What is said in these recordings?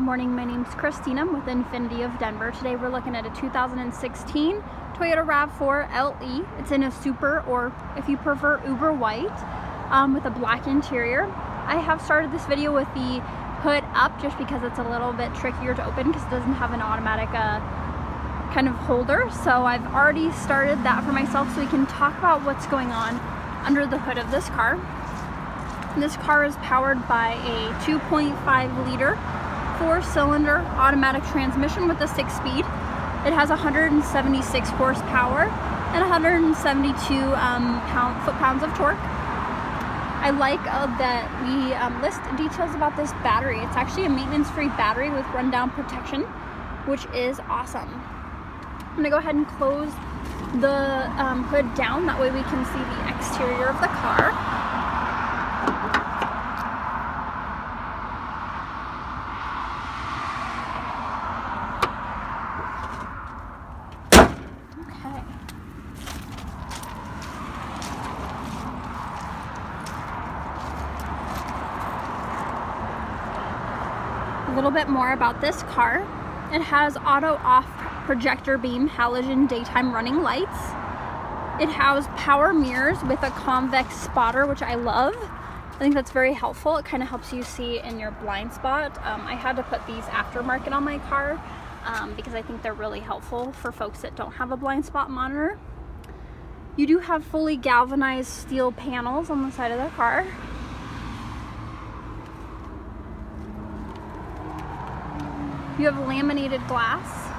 morning, my name's Christina. I'm with Infinity of Denver. Today we're looking at a 2016 Toyota Rav4 LE. It's in a super, or if you prefer, uber white, with a black interior. I have started this video with the hood up just because it's a little bit trickier to open because it doesn't have an automatic kind of holder. So I've already started that for myself so we can talk about what's going on under the hood of this car. This car is powered by a 2.5 liter 4-cylinder automatic transmission with a 6-speed. It has 176 horsepower and 172 foot-pounds of torque. I like that we list details about this battery. It's actually a maintenance-free battery with rundown protection, which is awesome. I'm going to go ahead and close the hood down. That way we can see the exterior of the car. A little bit more about this car. It has auto off projector beam halogen daytime running lights. It has power mirrors with a convex spotter, which I love. I think that's very helpful. It kind of helps you see in your blind spot. I had to put these aftermarket on my car because I think they're really helpful for folks that don't have a blind spot monitor. You do have fully galvanized steel panels on the side of the car. You have laminated glass,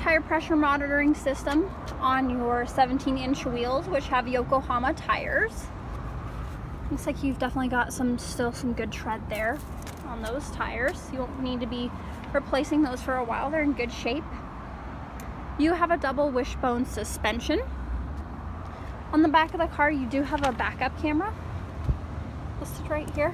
tire pressure monitoring system on your 17-inch wheels, which have Yokohama tires. Looks like you've definitely got still some good tread there on those tires. You won't need to be replacing those for a while. They're in good shape. You have a double wishbone suspension. On the back of the car, you do have a backup camera listed right here.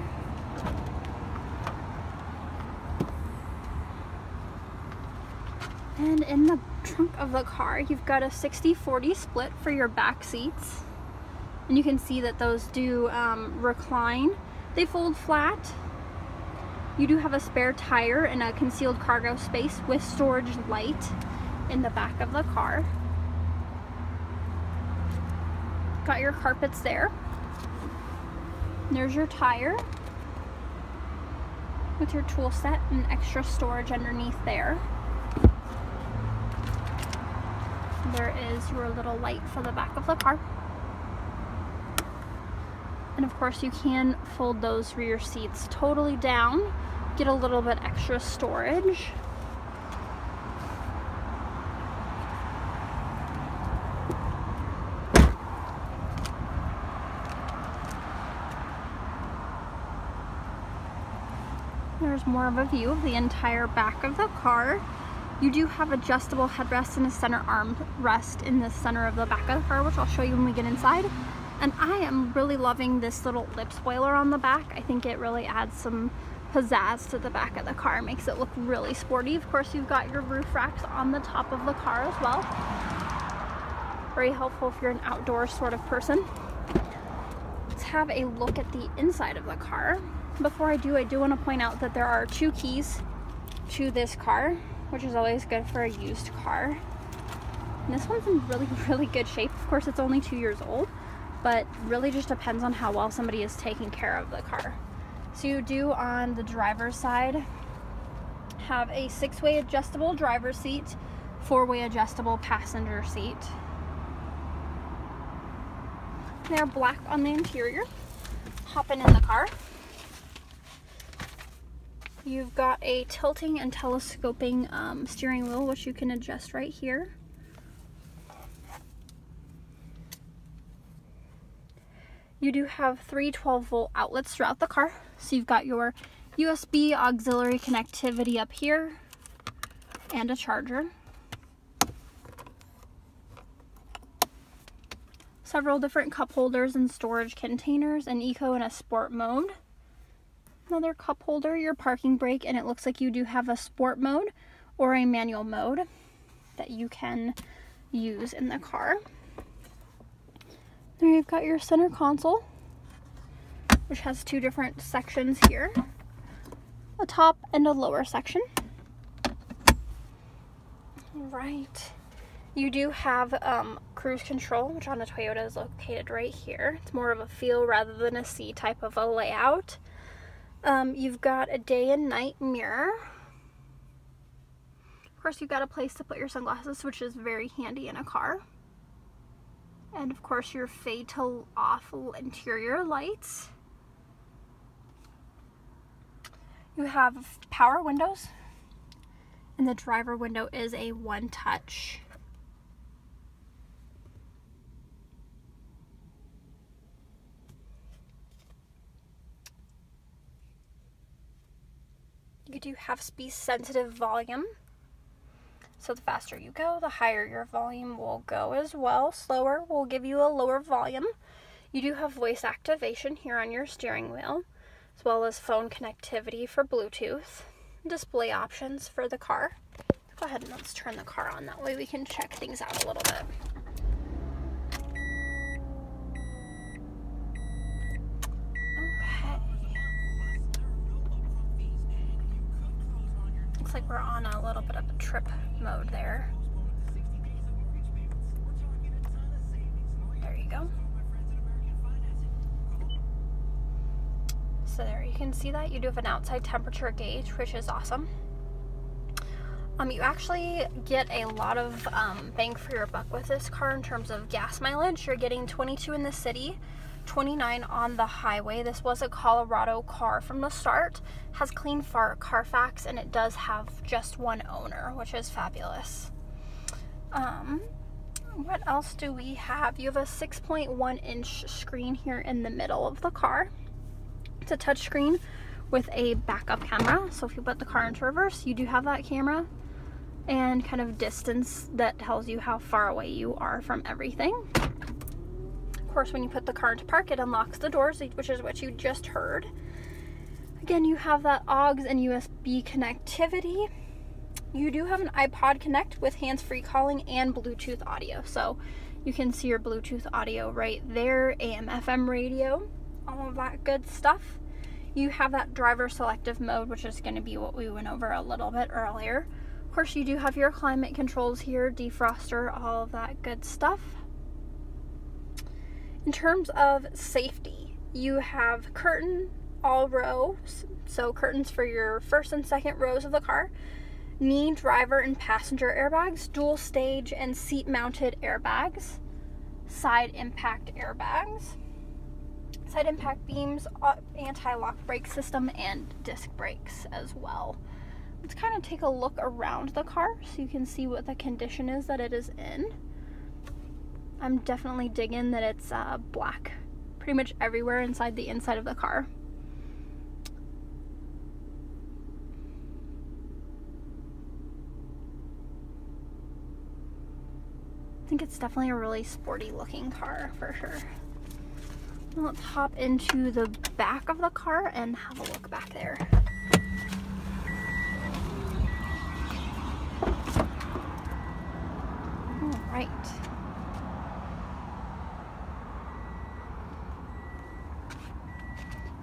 And in the trunk of the car, you've got a 60-40 split for your back seats. And you can see that those do recline. They fold flat. You do have a spare tire and a concealed cargo space with storage light in the back of the car. Got your carpets there. There's your tire with your tool set and extra storage underneath there. There is your little light for the back of the car. And of course you can fold those rear seats totally down, get a little bit extra storage. There's more of a view of the entire back of the car. You do have adjustable headrests and a center armrest in the center of the back of the car, which I'll show you when we get inside. And I am really loving this little lip spoiler on the back. I think it really adds some pizzazz to the back of the car, makes it look really sporty. Of course, you've got your roof racks on the top of the car as well. Very helpful if you're an outdoor sort of person. Let's have a look at the inside of the car. Before I do want to point out that there are 2 keys to this car, which is always good for a used car. And this one's in really, really good shape. Of course, it's only 2 years old, but really just depends on how well somebody is taking care of the car. So you do, on the driver's side, have a 6-way adjustable driver's seat, 4-way adjustable passenger seat. They're black on the interior. Hopping in the car. You've got a tilting and telescoping steering wheel, which you can adjust right here. You do have 3 12-volt outlets throughout the car. So you've got your USB auxiliary connectivity up here and a charger. Several different cup holders and storage containers, an eco and a sport mode. Another cup holder, your parking brake, and it looks like you do have a sport mode or a manual mode that you can use in the car. There you've got your center console, which has 2 different sections here. a top and a lower section. Right. You do have cruise control, which on a Toyota is located right here. It's more of a feel rather than a C type of a layout. You've got a day and night mirror. Of course, you've got a place to put your sunglasses, which is very handy in a car. And of course, your fade to off interior lights. You have power windows, and the driver window is a one-touch. You do have speed-sensitive volume, so the faster you go, the higher your volume will go as well. Slower will give you a lower volume. You do have voice activation here on your steering wheel, as well as phone connectivity for Bluetooth, display options for the car. Go ahead and let's turn the car on, that way we can check things out a little bit. Looks like we're on a little bit of a trip mode there. There you go. So there you can see that you do have an outside temperature gauge, which is awesome. You actually get a lot of bang for your buck with this car in terms of gas mileage. You're getting 22 in the city, 29 on the highway. This was a Colorado car from the start, has clean Carfax, and it does have just one owner, which is fabulous. What else do we have? You have a 6.1-inch screen here in the middle of the car. It's a touch screen with a backup camera, so if you put the car into reverse, you do have that camera, and kind of distance that tells you how far away you are from everything. Of course, when you put the car into park, it unlocks the doors, which is what you just heard. Again, you have that AUX and USB connectivity. You do have an iPod Connect with hands-free calling and Bluetooth audio, so you can see your Bluetooth audio right there, AM, FM radio, all of that good stuff. You have that driver selective mode, which is going to be what we went over a little bit earlier. Of course, you do have your climate controls here, defroster, all of that good stuff. In terms of safety, you have curtain all rows, so curtains for your first and second rows of the car, knee, driver, and passenger airbags, dual stage and seat mounted airbags, side impact airbags, side impact beams, anti-lock brake system, and disc brakes as well. Let's kind of take a look around the car so you can see what the condition is that it is in. I'm definitely digging that it's black pretty much everywhere inside the inside of the car. I think it's definitely a really sporty looking car for sure. Now let's hop into the back of the car and have a look back there. All right.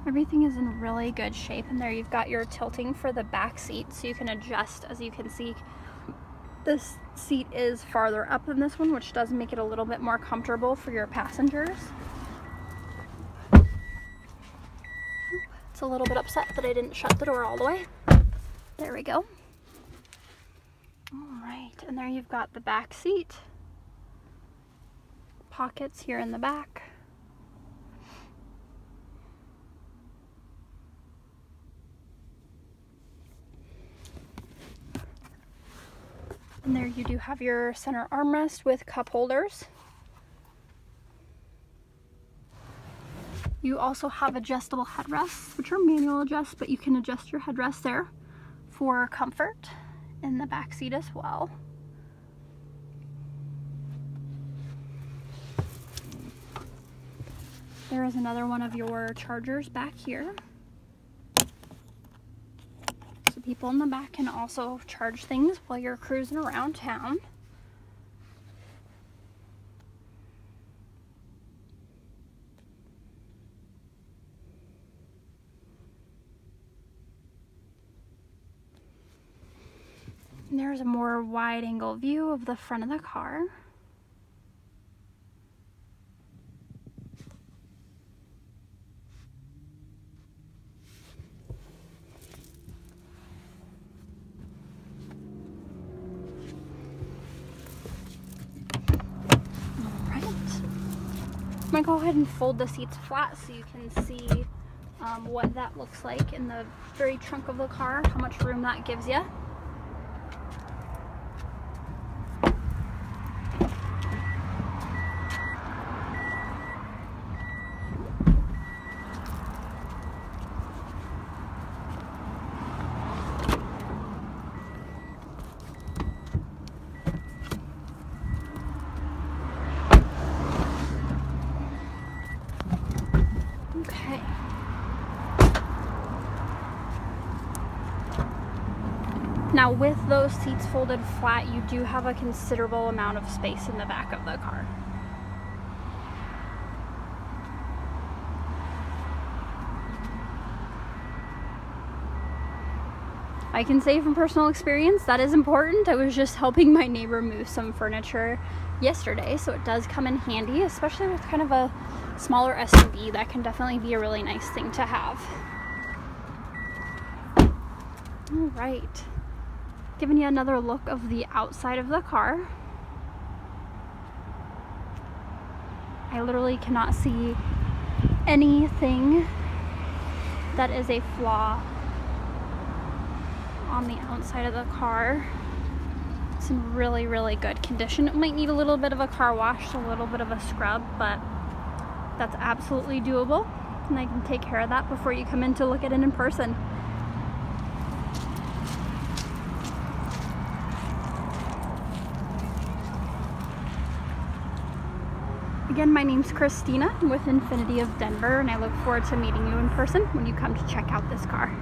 Everything is in really good shape, and there you've got your tilting for the back seat, so you can adjust. As you can see, this seat is farther up than this one, which does make it a little bit more comfortable for your passengers. It's a little bit upset that I didn't shut the door all the way. There we go. All right, and there you've got the back seat. Pockets here in the back. And there you do have your center armrest with cup holders. You also have adjustable headrests, which are manual adjust, but you can adjust your headrest there for comfort in the back seat as well. There is another one of your chargers back here. So people in the back can also charge things while you're cruising around town. There's a more wide angle view of the front of the car. Alright. I'm going to go ahead and fold the seats flat so you can see what that looks like in the very trunk of the car, how much room that gives you. Okay. Now with those seats folded flat, you do have a considerable amount of space in the back of the car. I can say from personal experience that is important. I was just helping my neighbor move some furniture yesterday, so it does come in handy, especially with kind of a smaller SUV. That can definitely be a really nice thing to have. All right, giving you another look of the outside of the car. I literally cannot see anything that is a flaw on the outside of the car. It's in really, really good condition. It might need a little bit of a car wash, a little bit of a scrub, but that's absolutely doable, and I can take care of that before you come in to look at it in person. Again, my name's Christina. I'm with Infinity of Denver, and I look forward to meeting you in person when you come to check out this car.